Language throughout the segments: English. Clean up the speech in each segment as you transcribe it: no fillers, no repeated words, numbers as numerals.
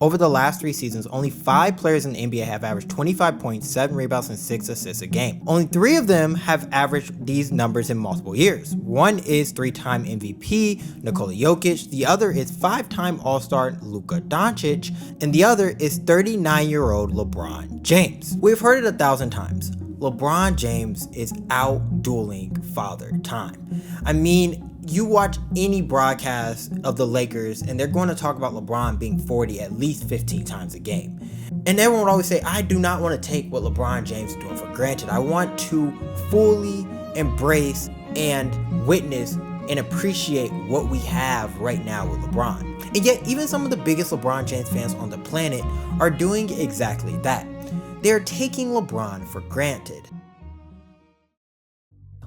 Over the last 3 seasons, only 5 players in the NBA have averaged 25 points, 7 rebounds, and 6 assists a game. Only 3 of them have averaged these numbers in multiple years. One is 3-time MVP Nikola Jokic, the other is 5-time All-Star Luka Doncic, and the other is 39-year-old LeBron James. We've heard it 1,000 times. LeBron James is out-dueling Father Time. I mean, you watch any broadcast of the Lakers and they're going to talk about LeBron being 40 at least 15 times a game. And everyone would always say, I do not want to take what LeBron James is doing for granted. I want to fully embrace and witness and appreciate what we have right now with LeBron. And yet, even some of the biggest LeBron James fans on the planet are doing exactly that. They're taking LeBron for granted.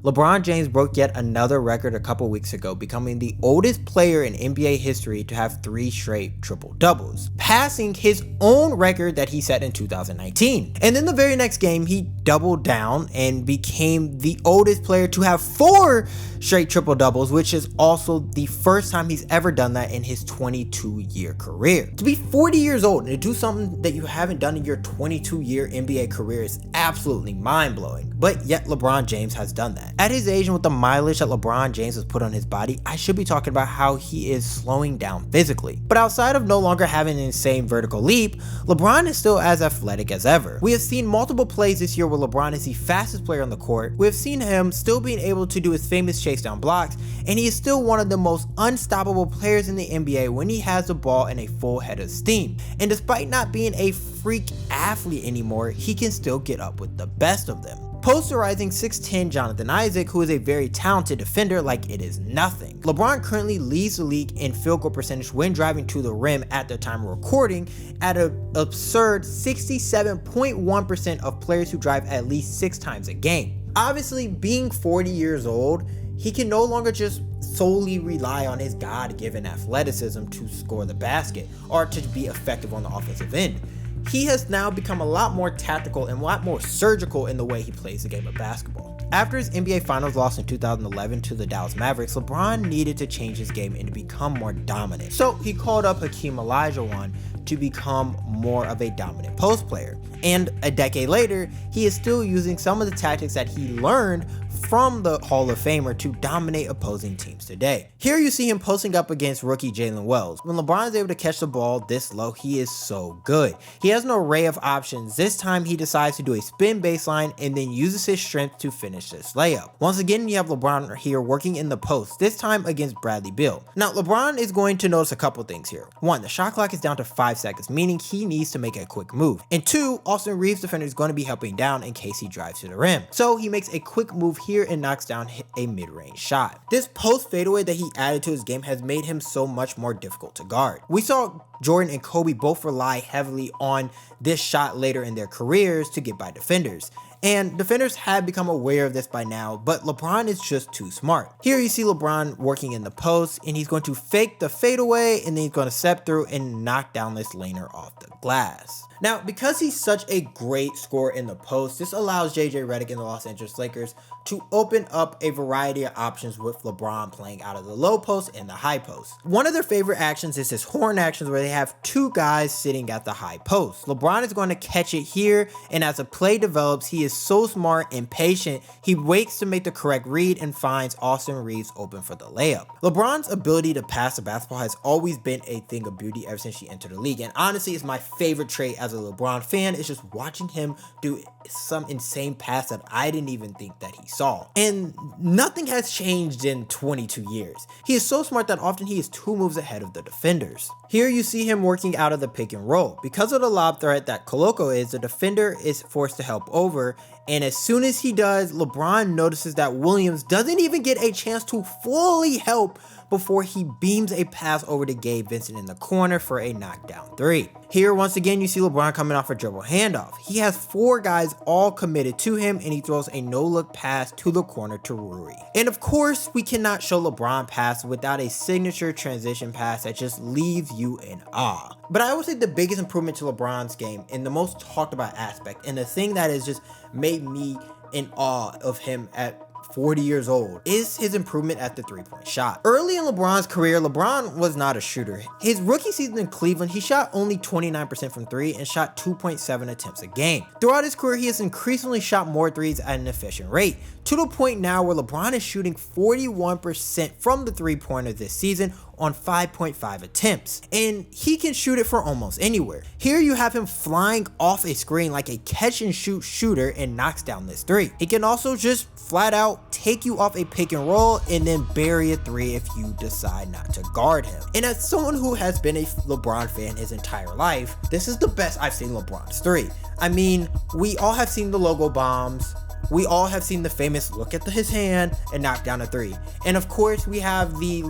LeBron James broke yet another record a couple weeks ago, becoming the oldest player in NBA history to have 3 straight triple-doubles, passing his own record that he set in 2019. And then the very next game, he doubled down and became the oldest player to have 4 straight triple-doubles, which is also the first time he's ever done that in his 22-year career. To be 40 years old and to do something that you haven't done in your 22-year NBA career is absolutely mind-blowing, but yet LeBron James has done that. At his age and with the mileage that LeBron James has put on his body, I should be talking about how he is slowing down physically. But outside of no longer having an insane vertical leap, LeBron is still as athletic as ever. We have seen multiple plays this year where LeBron is the fastest player on the court. We have seen him still being able to do his famous chase down blocks, and he is still one of the most unstoppable players in the NBA when he has the ball in a full head of steam. And despite not being a freak athlete anymore, he can still get up with the best of them. Posterizing 6'10 Jonathan Isaac, who is a very talented defender, like it is nothing. LeBron currently leads the league in field goal percentage when driving to the rim at the time of recording at an absurd 67.1% of players who drive at least 6 times a game. Obviously, being 40 years old, he can no longer just solely rely on his God-given athleticism to score the basket or to be effective on the offensive end. He has now become a lot more tactical and a lot more surgical in the way he plays the game of basketball. After his NBA Finals loss in 2011 to the Dallas Mavericks, LeBron needed to change his game and to become more dominant. So he called up Hakeem Olajuwon to become more of a dominant post player. And a decade later, he is still using some of the tactics that he learned from the Hall of Famer to dominate opposing teams today. Here you see him posting up against rookie Jalen Wells. When LeBron is able to catch the ball this low, he is so good. He has an array of options. This time he decides to do a spin baseline and then uses his strength to finish this layup. Once again, you have LeBron here working in the post, this time against Bradley Beal. Now, LeBron is going to notice a couple things here. 1, the shot clock is down to 5 seconds, meaning he needs to make a quick move. And 2, Austin Reeves' defender is going to be helping down in case he drives to the rim. So he makes a quick move here and knocks down a mid-range shot. This post fadeaway that he added to his game has made him so much more difficult to guard. We saw Jordan and Kobe both rely heavily on this shot later in their careers to get by defenders. And defenders have become aware of this by now, but LeBron is just too smart. Here you see LeBron working in the post, and he's going to fake the fadeaway, and then he's going to step through and knock down this laner off the glass. Now, because he's such a great scorer in the post, this allows JJ Redick and the Los Angeles Lakers to open up a variety of options with LeBron playing out of the low post and the high post. One of their favorite actions is his horn actions where they have 2 guys sitting at the high post. LeBron is going to catch it here, and as the play develops, he is so smart and patient, he waits to make the correct read and finds Austin Reeves open for the layup. LeBron's ability to pass the basketball has always been a thing of beauty ever since he entered the league, and honestly, it's my favorite trait as a LeBron fan. Is just watching him do some insane pass that I didn't even think that he saw. And nothing has changed in 22 years. He is so smart that often he is 2 moves ahead of the defenders. Here you see him working out of the pick and roll. Because of the lob threat that Koloko is, the defender is forced to help over, and as soon as he does, LeBron notices that Williams doesn't even get a chance to fully help before he beams a pass over to Gabe Vincent in the corner for a knockdown 3. Here, once again, you see LeBron coming off a dribble handoff. He has 4 guys all committed to him, and he throws a no-look pass to the corner to Rui. And of course, we cannot show LeBron pass without a signature transition pass that just leaves you in awe. But I would say the biggest improvement to LeBron's game and the most talked about aspect, and the thing that has just made me in awe of him at 40 years old is his improvement at the three-point shot. Early in LeBron's career, LeBron was not a shooter. His rookie season in Cleveland, he shot only 29% from three and shot 2.7 attempts a game. Throughout his career, he has increasingly shot more threes at an efficient rate, to the point now where LeBron is shooting 41% from the three-pointer this season on 5.5 attempts, and he can shoot it from almost anywhere. Here you have him flying off a screen like a catch and shoot shooter and knocks down this three. He can also just flat out take you off a pick and roll and then bury a three if you decide not to guard him. And as someone who has been a LeBron fan his entire life, this is the best I've seen LeBron's three. I mean, we all have seen the logo bombs. We all have seen the famous look at his hand and knock down a three. And of course, we have the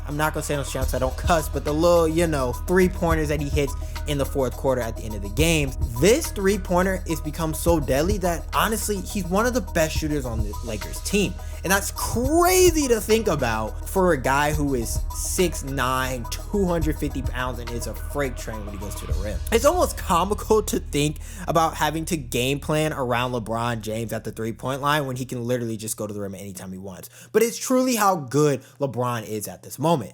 I'm not going to say no chance I don't cuss, but the little, three-pointers that he hits in the fourth quarter at the end of the game. This three-pointer has become so deadly that honestly, he's one of the best shooters on the Lakers team. And that's crazy to think about for a guy who is 6'9", 250 pounds and is a freight train when he goes to the rim. It's almost comical to think about having to game plan around LeBron James at the three-point line when he can literally just go to the rim anytime he wants. But it's truly how good LeBron is at this moment.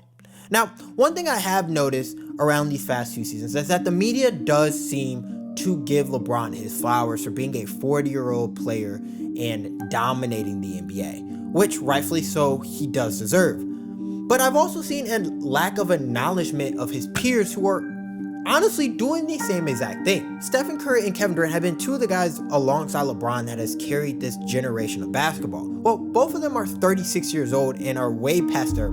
Now, one thing I have noticed around these past few seasons is that the media does seem to give LeBron his flowers for being a 40-year-old player and dominating the NBA, which rightfully so he does deserve. But I've also seen a lack of acknowledgement of his peers who are honestly doing the same exact thing. Stephen Curry and Kevin Durant have been two of the guys alongside LeBron that has carried this generation of basketball. Well, both of them are 36 years old and are way past their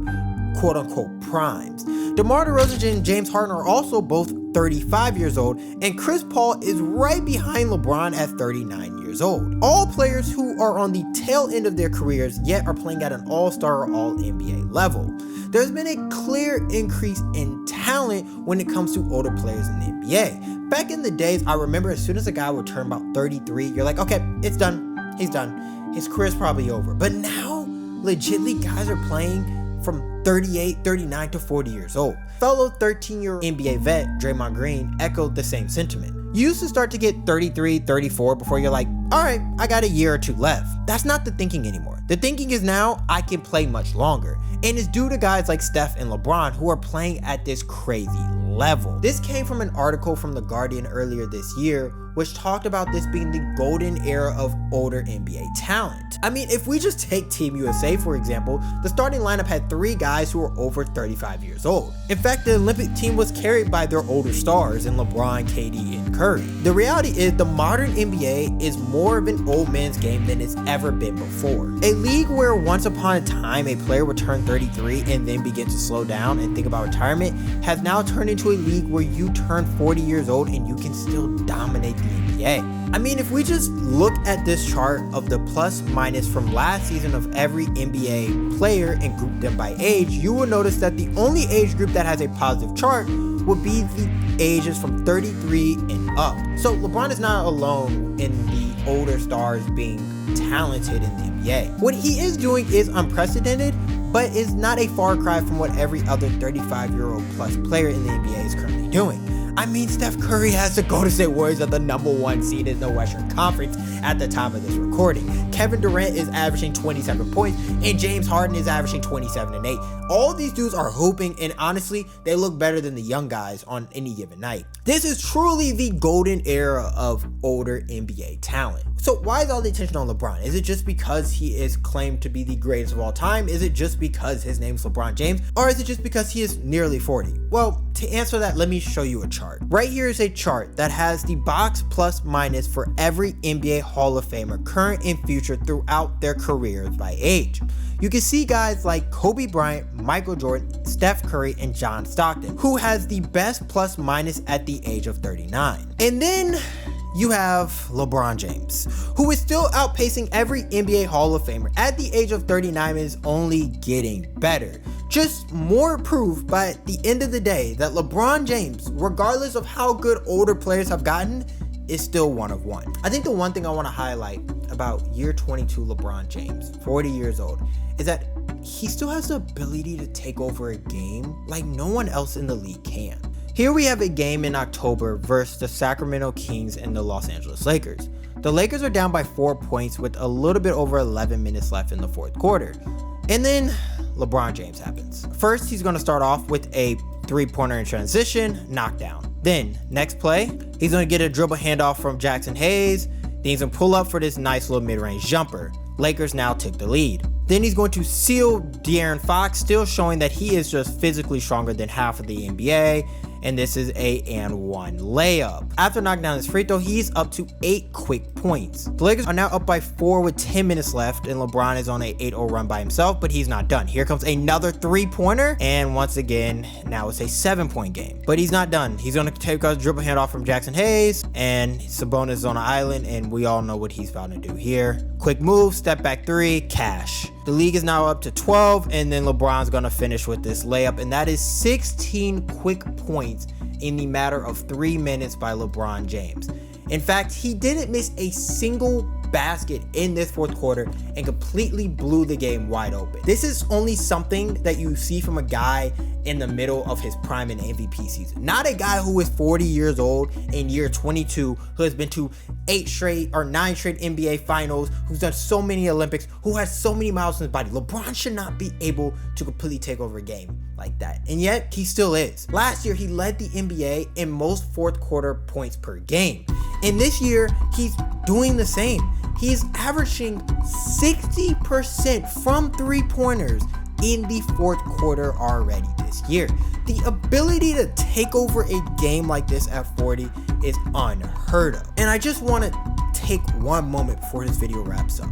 quote-unquote primes. DeMar DeRozan and James Harden are also both 35 years old, and Chris Paul is right behind LeBron at 39 years old. All players who are on the tail end of their careers yet are playing at an all-star or all-NBA level. There's been a clear increase in talent when it comes to older players in the NBA. Back in the days, I remember as soon as a guy would turn about 33, you're like, okay, it's done. He's done. His career's probably over. But now, legitly, guys are playing from 38, 39 to 40 years old. Fellow 13-year NBA vet Draymond Green echoed the same sentiment. You used to start to get 33, 34 before you're like, all right, I got a year or two left. That's not the thinking anymore. The thinking is now I can play much longer. And it's due to guys like Steph and LeBron who are playing at this crazy level. This came from an article from The Guardian earlier this year, which talked about this being the golden era of older NBA talent. I mean, if we just take Team USA, for example, the starting lineup had 3 guys who were over 35 years old. In fact, the Olympic team was carried by their older stars in LeBron, KD, and Curry. The reality is the modern NBA is more of an old man's game than it's ever been before. A league where once upon a time a player would turn 33 and then begin to slow down and think about retirement has now turned into a league where you turn 40 years old and you can still dominate the NBA. I mean, if we just look at this chart of the plus minus from last season of every NBA player and group them by age, you will notice that the only age group that has a positive chart would be the ages from 33 and up. So LeBron is not alone in the older stars being talented in the NBA. What he is doing is unprecedented, but is not a far cry from what every other 35-year-old plus player in the NBA is currently doing. I mean, Steph Curry has the Golden State Warriors at the #1 seed in the Western Conference at the time of this recording. Kevin Durant is averaging 27 points, and James Harden is averaging 27 and 8. All these dudes are hooping, and honestly, they look better than the young guys on any given night. This is truly the golden era of older NBA talent. So why is all the attention on LeBron? Is it just because he is claimed to be the greatest of all time? Is it just because his name's LeBron James? Or is it just because he is nearly 40? Well, to answer that, let me show you a chart. Right here is a chart that has the box plus minus for every NBA Hall of Famer, current and future, throughout their careers by age. You can see guys like Kobe Bryant, Michael Jordan, Steph Curry, and John Stockton, who has the best plus minus at the age of 39. And then you have LeBron James, who is still outpacing every NBA Hall of Famer at the age of 39 and is only getting better. Just more proof by the end of the day that LeBron James, regardless of how good older players have gotten, is still one of one. I think the one thing I want to highlight about year 22 LeBron James, 40 years old, is that he still has the ability to take over a game like no one else in the league can. Here we have a game in October versus the Sacramento Kings and the Los Angeles Lakers. The Lakers are down by 4 points with a little bit over 11 minutes left in the fourth quarter. And then LeBron James happens. First, he's going to start off with a three-pointer in transition, knockdown. Then, next play, he's going to get a dribble handoff from Jackson Hayes. Then he's going to pull up for this nice little mid-range jumper. Lakers now take the lead. Then he's going to seal De'Aaron Fox, still showing that he is just physically stronger than half of the NBA. And this is a and one layup. After knocking down his free throw, he's up to 8 quick points. The Lakers are now up by 4 with 10 minutes left, and LeBron is on a 8-0 run by himself, but he's not done. Here comes another three-pointer, and once again, now it's a 7-point game. But he's not done. He's gonna take a dribble handoff from Jackson Hayes, and Sabonis is on an island, and we all know what he's about to do here. Quick move, step back three, cash. The league is now up to 12, and then LeBron's gonna finish with this layup, and that is 16 quick points in the matter of 3 minutes by LeBron James. In fact, he didn't miss a single basket in this fourth quarter and completely blew the game wide open. This is only something that you see from a guy in the middle of his prime in MVP season. Not a guy who is 40 years old in year 22, who has been to 9 straight NBA finals, who's done so many Olympics, who has so many miles in his body. LeBron should not be able to completely take over a game like that. And yet he still is. Last year, he led the NBA in most fourth quarter points per game. And this year, he's doing the same. He's averaging 60% from three-pointers in the fourth quarter already this year. The ability to take over a game like this at 40 is unheard of. And I just want to take one moment before this video wraps up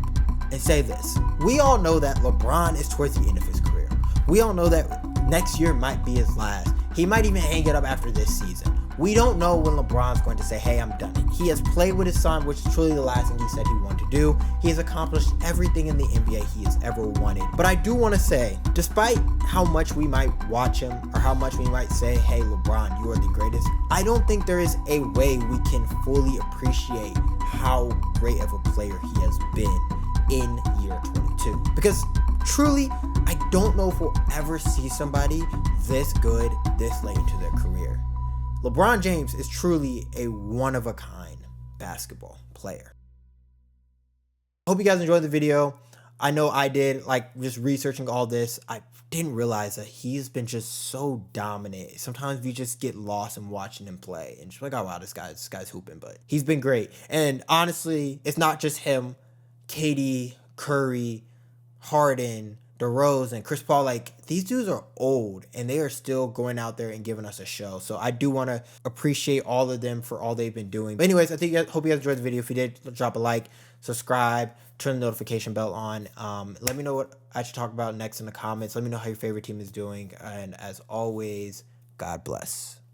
and say this. We all know that LeBron is towards the end of his career. We all know that next year might be his last. He might even hang it up after this season. We don't know when LeBron's going to say, hey, I'm done. He has played with his son, which is truly the last thing he said he wanted to do. He has accomplished everything in the NBA he has ever wanted. But I do want to say, despite how much we might watch him or how much we might say, hey, LeBron, you are the greatest, I don't think there is a way we can fully appreciate how great of a player he has been in year 22. Because truly, I don't know if we'll ever see somebody this good this late into their career. LeBron James is truly a one-of-a-kind basketball player. Hope you guys enjoyed the video. I know I did, like, just researching all this. I didn't realize that he's been just so dominant. Sometimes you just get lost in watching him play and just like, oh wow, this guy's hooping, but he's been great. And honestly, it's not just him. KD, Curry, Harden, DeRozan, Chris Paul, like, these dudes are old and they are still going out there and giving us a show. So I do want to appreciate all of them for all they've been doing. But anyways, hope you guys enjoyed the video. If you did, drop a like, subscribe, turn the notification bell on. Let me know what I should talk about next in the comments. Let me know how your favorite team is doing. And as always, God bless.